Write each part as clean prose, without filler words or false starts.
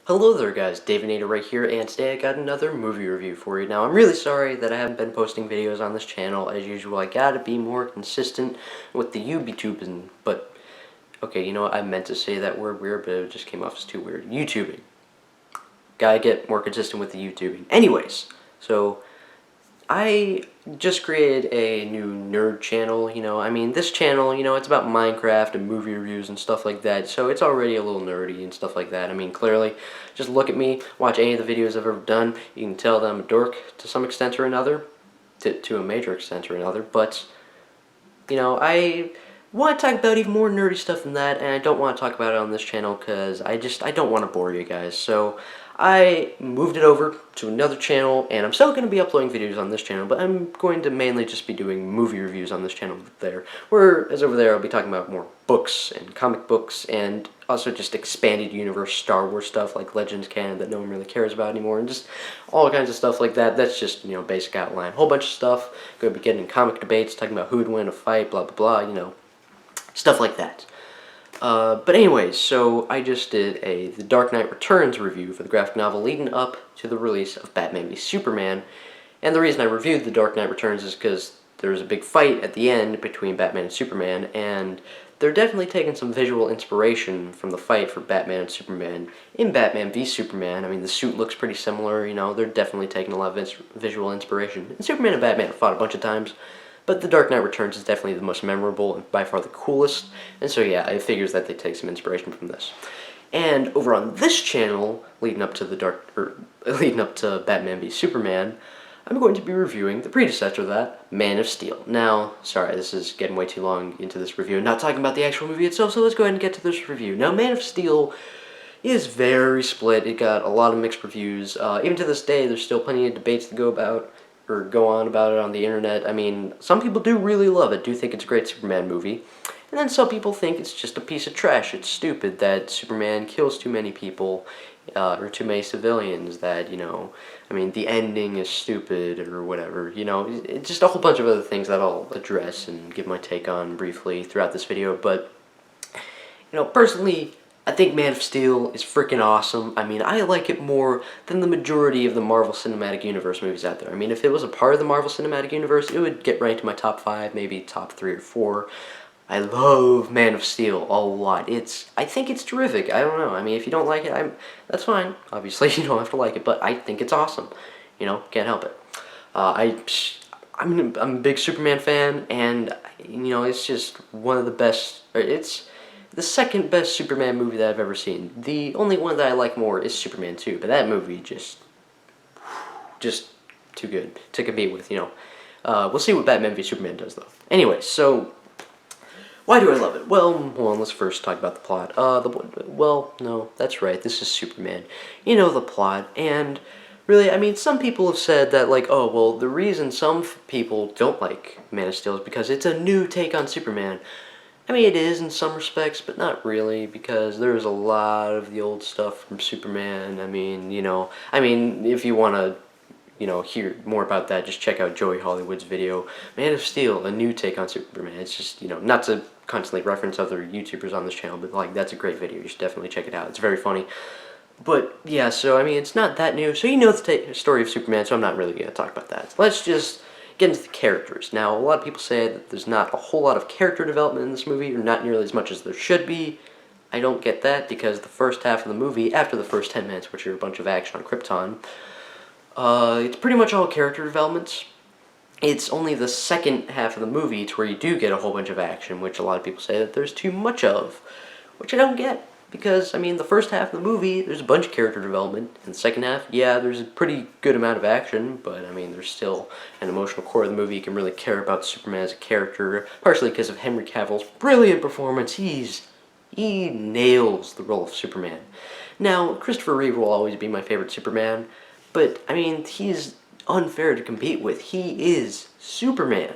Hello there guys, Davinator right here, and today I got another movie review for you. Now, I'm really sorry that I haven't been posting videos on this channel as usual. I gotta be more consistent with the YouTubing, but, okay, you know what, I meant to say that word weird, but it just came off as too weird. YouTubing. Gotta get more consistent with the YouTubing. Anyways, so, I just created a new nerd channel, this channel, it's about Minecraft and movie reviews and stuff like that, so it's already a little nerdy and stuff like that. Clearly, just look at me, watch any of the videos I've ever done, you can tell that I'm a dork to some extent or another, to a major extent or another, but, I want to talk about even more nerdy stuff than that, and I don't want to talk about it on this channel because I don't want to bore you guys, so I moved it over to another channel, and I'm still going to be uploading videos on this channel, but I'm going to mainly just be doing movie reviews on this channel there, whereas over there I'll be talking about more books and comic books, and also just expanded universe Star Wars stuff like Legends canon that no one really cares about anymore, and just all kinds of stuff like that. That's just, basic outline. Whole bunch of stuff. Going to be getting in comic debates, talking about who would win a fight, blah, blah, blah, stuff like that. But anyways, so I just did The Dark Knight Returns review for the graphic novel leading up to the release of Batman v Superman. And the reason I reviewed The Dark Knight Returns is because there's a big fight at the end between Batman and Superman, and they're definitely taking some visual inspiration from the fight for Batman and Superman in Batman v Superman. The suit looks pretty similar, they're definitely taking a lot of visual inspiration. And Superman and Batman have fought a bunch of times, but The Dark Knight Returns is definitely the most memorable and by far the coolest, and so yeah, it figures that they take some inspiration from this. And over on this channel, leading up to Batman v Superman, I'm going to be reviewing the predecessor of that, Man of Steel. Now, sorry, this is getting way too long into this review, and not talking about the actual movie itself, so let's go ahead and get to this review. Now, Man of Steel is very split. It got a lot of mixed reviews. Even to this day, there's still plenty of debates to go on about it on the internet. Some people do really love it, do think it's a great Superman movie, and then some people think it's just a piece of trash. It's stupid that Superman kills too many people, or too many civilians, that, the ending is stupid, or whatever, it's just a whole bunch of other things that I'll address and give my take on briefly throughout this video, but, personally, I think Man of Steel is freaking awesome. I like it more than the majority of the Marvel Cinematic Universe movies out there. If it was a part of the Marvel Cinematic Universe, it would get ranked in my top 5, maybe top 3 or 4. I love Man of Steel a lot. I think it's terrific. I don't know. If you don't like it, that's fine. Obviously, you don't have to like it, but I think it's awesome. Can't help it. I'm a big Superman fan, and, it's just one of the best, it's the second best Superman movie that I've ever seen. The only one that I like more is Superman 2, but that movie just too good to compete with, We'll see what Batman v Superman does, though. Anyway, so why do I love it? Well, hold on, let's first talk about the plot. Well, no, that's right, this is Superman. The plot, and really, some people have said that, like, oh, well, the reason some people don't like Man of Steel is because it's a new take on Superman. It is in some respects, but not really, because there's a lot of the old stuff from Superman. If you want to, hear more about that, just check out Joey Hollywood's video, Man of Steel, a new take on Superman. It's just, not to constantly reference other YouTubers on this channel, but, like, that's a great video. You should definitely check it out. It's very funny. But, yeah, so, it's not that new. So, the story of Superman, so I'm not really going to talk about that. Let's just get into the characters. Now, a lot of people say that there's not a whole lot of character development in this movie, or not nearly as much as there should be. I don't get that, because the first half of the movie, after the first 10 minutes, which are a bunch of action on Krypton, it's pretty much all character developments. It's only the second half of the movie to where you do get a whole bunch of action, which a lot of people say that there's too much of, which I don't get. Because, the first half of the movie, there's a bunch of character development. In the second half, yeah, there's a pretty good amount of action, but, there's still an emotional core of the movie. You can really care about Superman as a character, partially because of Henry Cavill's brilliant performance. He nails the role of Superman. Now, Christopher Reeve will always be my favorite Superman, but, he's unfair to compete with. He is Superman.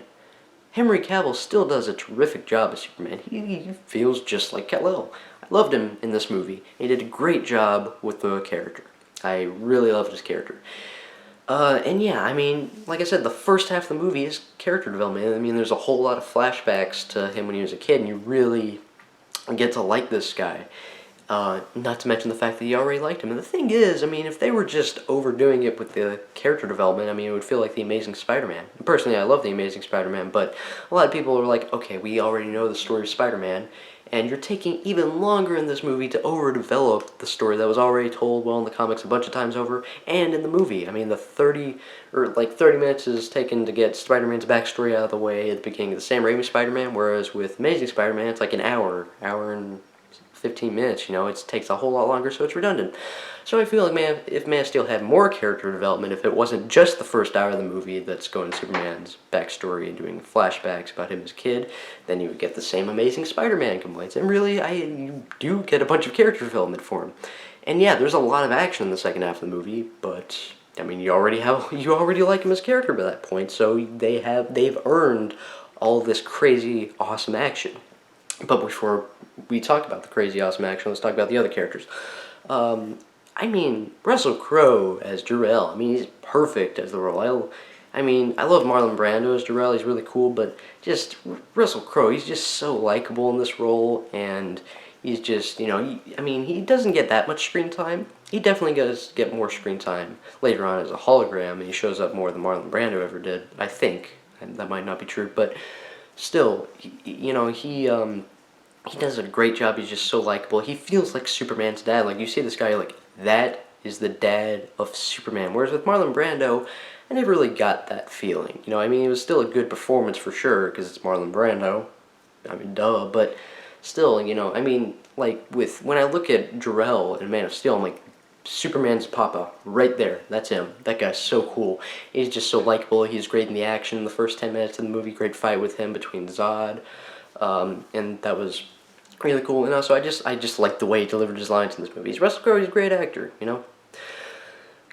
Henry Cavill still does a terrific job as Superman. He feels just like Kal-El. I loved him in this movie. He did a great job with the character. I really loved his character. And yeah, like I said, the first half of the movie is character development. There's a whole lot of flashbacks to him when he was a kid, and you really get to like this guy. Not to mention the fact that you already liked him. And the thing is, I mean, if they were just overdoing it with the character development, I mean, it would feel like The Amazing Spider-Man. Personally, I love The Amazing Spider-Man, but a lot of people are like, okay, we already know the story of Spider-Man, and you're taking even longer in this movie to overdevelop the story that was already told well in the comics a bunch of times over, and in the movie. I mean, the 30 minutes is taken to get Spider-Man's backstory out of the way at the beginning of the Sam Raimi Spider-Man, whereas with Amazing Spider-Man, it's like an hour and 15 minutes, you know, it takes a whole lot longer, so it's redundant. So I feel like if Man of Steel had more character development, if it wasn't just the first hour of the movie that's going to Superman's backstory and doing flashbacks about him as a kid, then you would get the same Amazing Spider-Man complaints. And really, you do get a bunch of character development for him. And yeah, there's a lot of action in the second half of the movie, but I mean, you already like him as a character by that point, so they've earned all this crazy, awesome action. But before we talk about the crazy awesome action, let's talk about the other characters. I mean, Russell Crowe as Jor-El, I mean, he's perfect as the role. I mean, I love Marlon Brando as Jor-El, he's really cool, but just Russell Crowe, he's just so likable in this role, and he's just, you know, he doesn't get that much screen time. He definitely does get more screen time later on as a hologram, and he shows up more than Marlon Brando ever did, I think. And that might not be true, but still, he does a great job. He's just so likable. He feels like Superman's dad. Like, you see this guy, like, that is the dad of Superman. Whereas with Marlon Brando, I never really got that feeling. You know, I mean, it was still a good performance for sure, because it's Marlon Brando. I mean, duh. But still, you know, I mean, like, when I look at Jor-El in Man of Steel, I'm like, Superman's papa, right there. That's him. That guy's so cool. He's just so likable. He's great in the action in the first 10 minutes of the movie. Great fight with him between Zod. And that was really cool. And also, I just like the way he delivered his lines in this movie. Russell Crowe, he's a great actor, you know.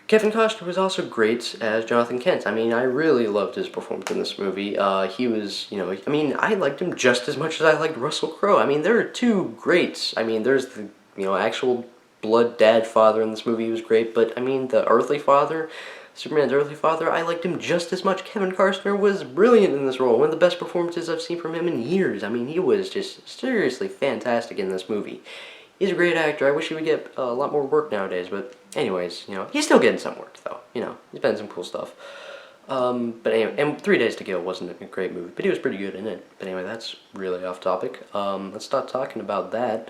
Kevin Costner was also great as Jonathan Kent. I mean, I really loved his performance in this movie. He was, you know, I mean, I liked him just as much as I liked Russell Crowe. I mean, there are two greats. I mean, there's the, you know, actual blood dad father in this movie who was great, but I mean, the earthly father, Superman's earthly father, I liked him just as much. Kevin Costner was brilliant in this role. One of the best performances I've seen from him in years. I mean, he was just seriously fantastic in this movie. He's a great actor. I wish he would get a lot more work nowadays, but anyways, you know, he's still getting some work, though. You know, he's been in some cool stuff. But anyway, and 3 Days to Kill wasn't a great movie, but he was pretty good in it. But anyway, that's really off topic. Let's stop talking about that.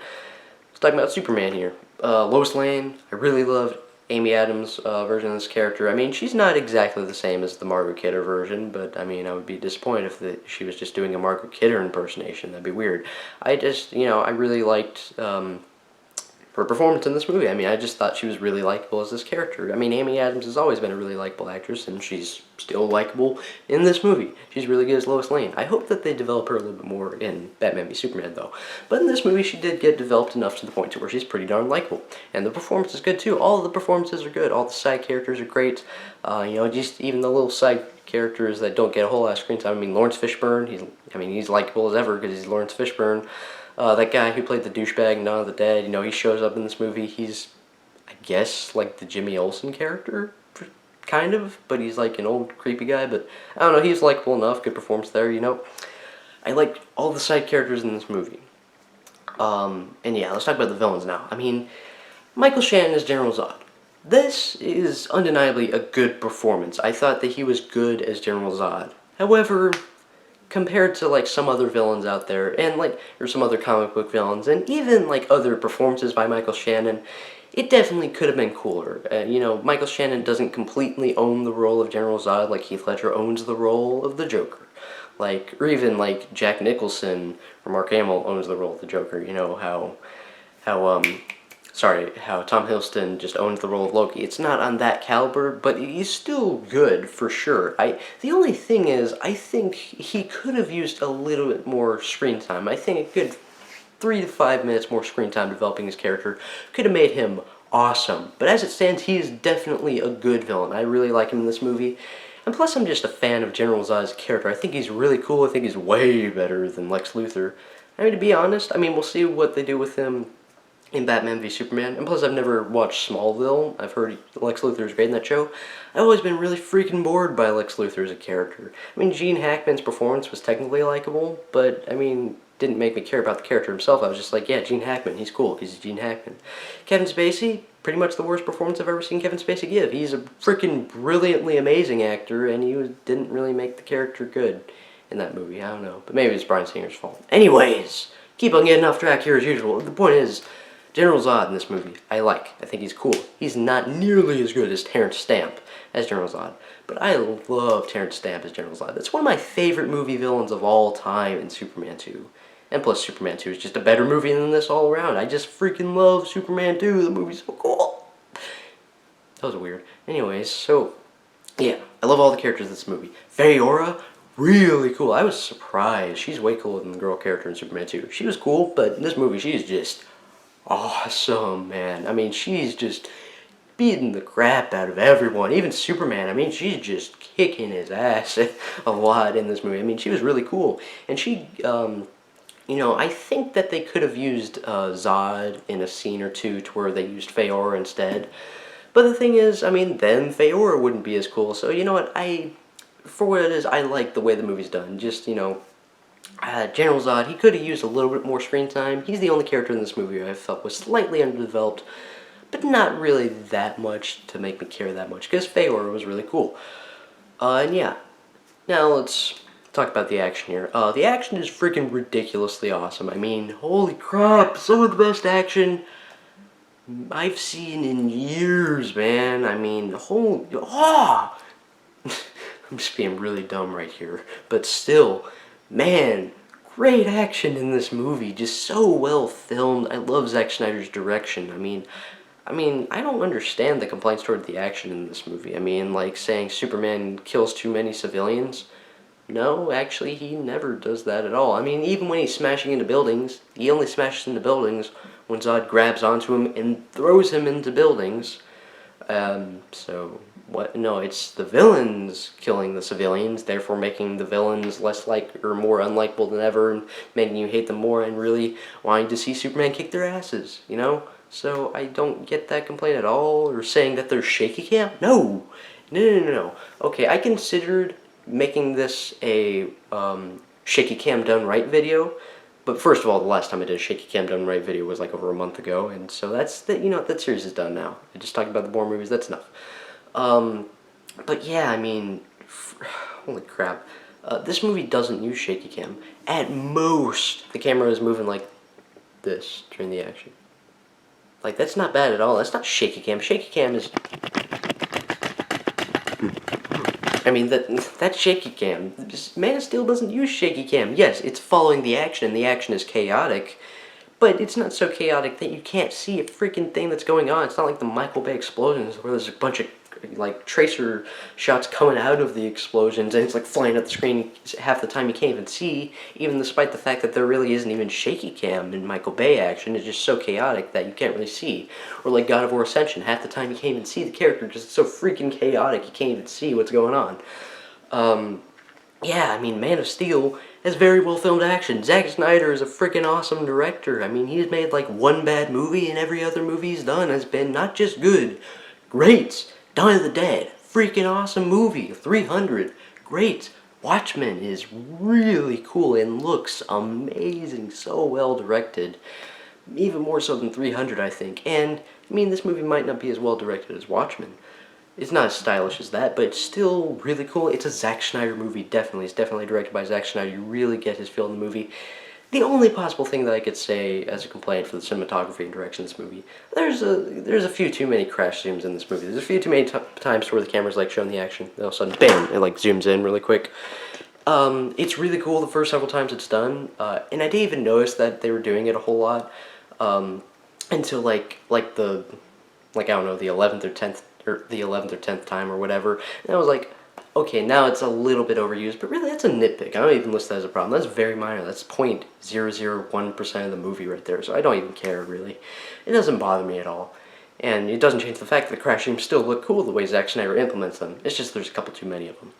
Let's talk about Superman here. Lois Lane, I really loved Amy Adams' version of this character. I mean, she's not exactly the same as the Margaret Kidder version, but I mean, I would be disappointed if she was just doing a Margaret Kidder impersonation. That'd be weird. I just, you know, I really liked her performance in this movie. I mean, I just thought she was really likable as this character. I mean, Amy Adams has always been a really likable actress, and she's still likable in this movie. She's really good as Lois Lane. I hope that they develop her a little bit more in Batman v Superman, though. But in this movie, she did get developed enough to the point to where she's pretty darn likable. And the performance is good, too. All of the performances are good. All the side characters are great. You know, just even the little side characters that don't get a whole lot of screen time. I mean, Lawrence Fishburne, he's likable as ever because he's Lawrence Fishburne. That guy who played the douchebag in Dawn of the Dead, you know, he shows up in this movie. He's, I guess, like the Jimmy Olsen character, kind of, but he's like an old creepy guy, but I don't know, he's likable enough, good performance there, you know. I liked all the side characters in this movie. And yeah, let's talk about the villains now. I mean, Michael Shannon as General Zod. This is undeniably a good performance. I thought that he was good as General Zod. However, compared to like some other villains out there, and like there's some other comic book villains, and even like other performances by Michael Shannon, it definitely could have been cooler. You know, Michael Shannon doesn't completely own the role of General Zod like Heath Ledger owns the role of the Joker. Like, or even like Jack Nicholson or Mark Hamill owns the role of the Joker. You know, how Tom Hiddleston just owns the role of Loki. It's not on that caliber, but he's still good for sure. The only thing is, I think he could have used a little bit more screen time. I think a good 3 to 5 minutes more screen time developing his character could have made him awesome. But as it stands, he is definitely a good villain. I really like him in this movie. And plus, I'm just a fan of General Zod's character. I think he's really cool. I think he's way better than Lex Luthor. I mean, to be honest, I mean, we'll see what they do with him in Batman v Superman. And plus, I've never watched Smallville. I've heard Lex Luthor is great in that show. I've always been really freaking bored by Lex Luthor as a character. I mean, Gene Hackman's performance was technically likable, but, I mean, didn't make me care about the character himself. I was just like, yeah, Gene Hackman, he's cool, he's Gene Hackman. Kevin Spacey, pretty much the worst performance I've ever seen Kevin Spacey give. He's a freaking brilliantly amazing actor, and didn't really make the character good in that movie. I don't know, but maybe it's Bryan Singer's fault. Anyways, keep on getting off track here as usual. The point is, General Zod in this movie, I think he's cool. He's not nearly as good as Terrence Stamp as General Zod, but I love Terrence Stamp as General Zod. That's one of my favorite movie villains of all time in Superman 2. And plus, Superman 2 is just a better movie than this all around. I just freaking love Superman 2. The movie's so cool. That was weird. Anyways, so, yeah, I love all the characters in this movie. Feyora, really cool. I was surprised. She's way cooler than the girl character in Superman 2. She was cool, but in this movie, she's just awesome, man. I mean, she's just beating the crap out of everyone. Even Superman, I mean, she's just kicking his ass a lot in this movie. I mean, she was really cool. And she, you know, I think that they could have used Zod in a scene or two to where they used Feyora instead. But the thing is, I mean, then Feyora wouldn't be as cool. So, you know what, for what it is, I like the way the movie's done. Just, you know, General Zod, he could have used a little bit more screen time. He's the only character in this movie I felt was slightly underdeveloped, but not really that much to make me care that much, because Feyora was really cool. And yeah, now let's talk about the action here. The action is freaking ridiculously awesome. I mean, holy crap, some of the best action I've seen in years, man. I mean, I'm just being really dumb right here, but still, man, great action in this movie, just so well filmed. I love Zack Snyder's direction. I mean, I don't understand the complaints toward the action in this movie. I mean, like saying Superman kills too many civilians. No, actually, he never does that at all. I mean, even when he's smashing into buildings, he only smashes into buildings when Zod grabs onto him and throws him into buildings. So, what? No, it's the villains killing the civilians, therefore making the villains less or more unlikable than ever, and making you hate them more, and really wanting to see Superman kick their asses, you know? So, I don't get that complaint at all, or saying that there's shaky cam. No! No. Okay, I considered making this a shaky cam done right video, but first of all, the last time I did a shaky cam done right video was like over a month ago, and so you know, that series is done now. I just talked about the Bourne movies, that's enough. But yeah, I mean, holy crap. This movie doesn't use shaky cam. At most, the camera is moving like this during the action. Like, that's not bad at all. That's not shaky cam. Shaky cam is... I mean, that's shaky cam. Man of Steel doesn't use shaky cam. Yes, it's following the action, and the action is chaotic, but it's not so chaotic that you can't see a freaking thing that's going on. It's not like the Michael Bay explosions where there's a bunch of like tracer shots coming out of the explosions and it's like flying up the screen half the time you can't even see, even despite the fact that there really isn't even shaky cam in Michael Bay action. It's just so chaotic that you can't really see. Or like God of War Ascension, half the time you can't even see the character because it's so freaking chaotic you can't even see what's going on. Yeah, I mean, Man of Steel has very well filmed action. Zack Snyder is a freaking awesome director. I mean, he's made like one bad movie and every other movie he's done has been not just good, great. Dawn of the Dead, freaking awesome movie. 300, great. Watchmen is really cool and looks amazing, so well directed. Even more so than 300, I think. And, I mean, this movie might not be as well directed as Watchmen. It's not as stylish as that, but it's still really cool. It's a Zack Snyder movie, definitely. It's definitely directed by Zack Snyder. You really get his feel in the movie. The only possible thing that I could say as a complaint for the cinematography and direction of this movie, there's a few too many crash zooms in this movie. There's a few too many times where the camera's like showing the action, and all of a sudden, bam, it like zooms in really quick. It's really cool the first several times it's done, and I didn't even notice that they were doing it a whole lot until like I don't know, the 11th or 10th time or whatever, and I was like, okay, now it's a little bit overused, but really that's a nitpick. I don't even list that as a problem. That's very minor. That's 0.001% of the movie right there, so I don't even care, really. It doesn't bother me at all. And it doesn't change the fact that the crash zooms still look cool the way Zack Snyder implements them. It's just there's a couple too many of them.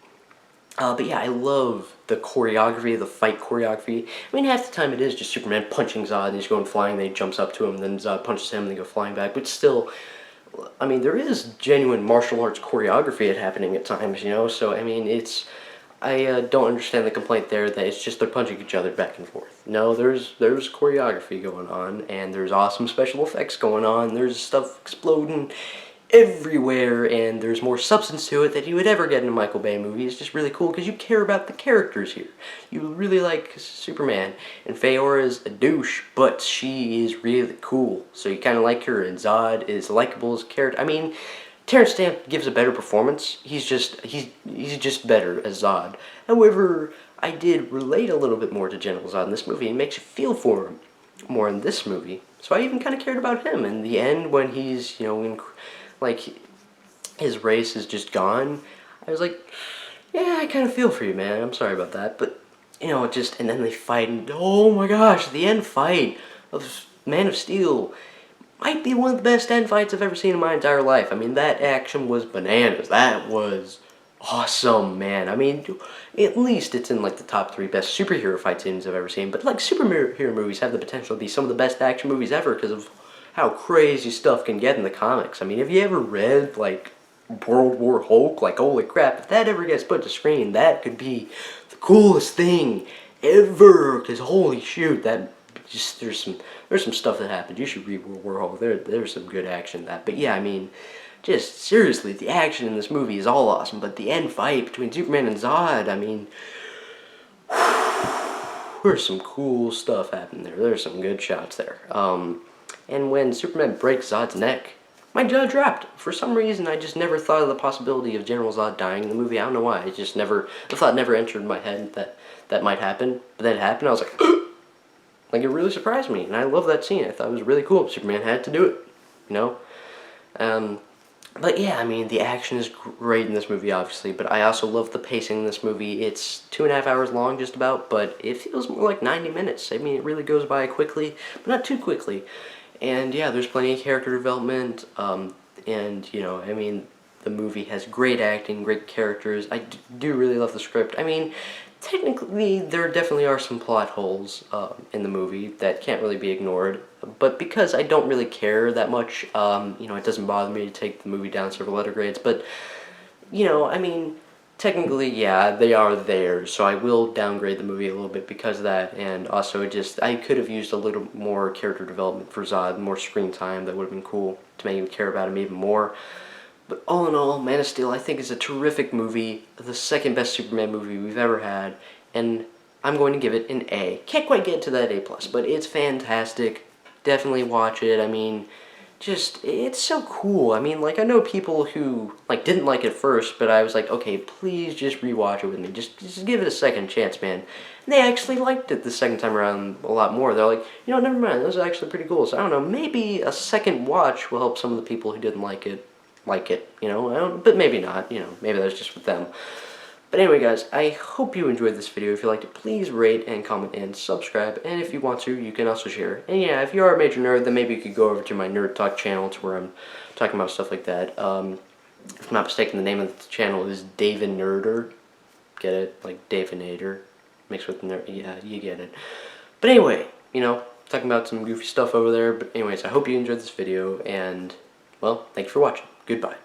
But yeah, I love the choreography, the fight choreography. I mean, half the time it is just Superman punching Zod, and he's going flying, then he jumps up to him, and then Zod punches him, and they go flying back, but still... I mean, there is genuine martial arts choreography happening at times, you know, so, I mean, I don't understand the complaint there that it's just they're punching each other back and forth. No, there's choreography going on, and there's awesome special effects going on. There's stuff exploding everywhere, and there's more substance to it than you would ever get in a Michael Bay movie. It's just really cool because you care about the characters here. You really like Superman, and Faora is a douche, but she is really cool, so you kind of like her, and Zod is likable as a character. I mean, Terrence Stamp gives a better performance. He's just better as Zod. However, I did relate a little bit more to General Zod in this movie. It makes you feel for him more in this movie. So I even kind of cared about him. In the end, when he's, you know, like, his race is just gone, I was like, yeah, I kind of feel for you, man. I'm sorry about that. But, you know, it just, and then they fight, and oh my gosh, the end fight of Man of Steel might be one of the best end fights I've ever seen in my entire life. I mean, that action was bananas. That was awesome, man. I mean, at least it's in like the top 3 best superhero fight scenes I've ever seen. But like, superhero movies have the potential to be some of the best action movies ever because of how crazy stuff can get in the comics. I mean, have you ever read like World War Hulk? Like, holy crap, if that ever gets put to screen, that could be the coolest thing ever. Because holy shoot, that just there's some stuff that happened. You should read World War Hulk. There's some good action in that. But yeah, I mean, just seriously, the action in this movie is all awesome. But the end fight between Superman and Zod, I mean, there's some cool stuff happening there. There's some good shots there. And when Superman breaks Zod's neck, my jaw dropped. For some reason, I just never thought of the possibility of General Zod dying in the movie. I don't know why. It just never, the thought never entered my head that that might happen. But then it happened. I was like, like, it really surprised me. And I love that scene. I thought it was really cool. Superman had to do it, you know? But yeah, I mean, the action is great in this movie, obviously, but I also love the pacing in this movie. It's 2.5 hours long, just about, but it feels more like 90 minutes. I mean, it really goes by quickly, but not too quickly. And yeah, there's plenty of character development, and, you know, I mean, the movie has great acting, great characters. I do really love the script. I mean, technically, there definitely are some plot holes in the movie that can't really be ignored. But because I don't really care that much, you know, it doesn't bother me to take the movie down several letter grades. But, you know, I mean, technically, yeah, they are there. So I will downgrade the movie a little bit because of that. And also, I could have used a little more character development for Zod, more screen time. That would have been cool to make me care about him even more. But all in all, Man of Steel, I think, is a terrific movie, the second best Superman movie we've ever had, and I'm going to give it an A. Can't quite get to that A+, but it's fantastic. Definitely watch it. I mean, just, it's so cool. I mean, like, I know people who, like, didn't like it first, but I was like, okay, please just rewatch it with me. Just give it a second chance, man. And they actually liked it the second time around a lot more. They're like, you know, never mind, this is actually pretty cool. So, I don't know, maybe a second watch will help some of the people who didn't like it, you know, but maybe not, you know, maybe that's just with them. But anyway, guys, I hope you enjoyed this video. If you liked it, please rate and comment and subscribe, and if you want to, you can also share. And yeah, if you are a major nerd, then maybe you could go over to my Nerd Talk channel, to where I'm talking about stuff like that. If I'm not mistaken, the name of the channel is Davinator. Get it? Like Davinator, mixed with nerd. Yeah, you get it. But anyway, you know, talking about some goofy stuff over there. But anyways, I hope you enjoyed this video, and, well, thank you for watching. Goodbye.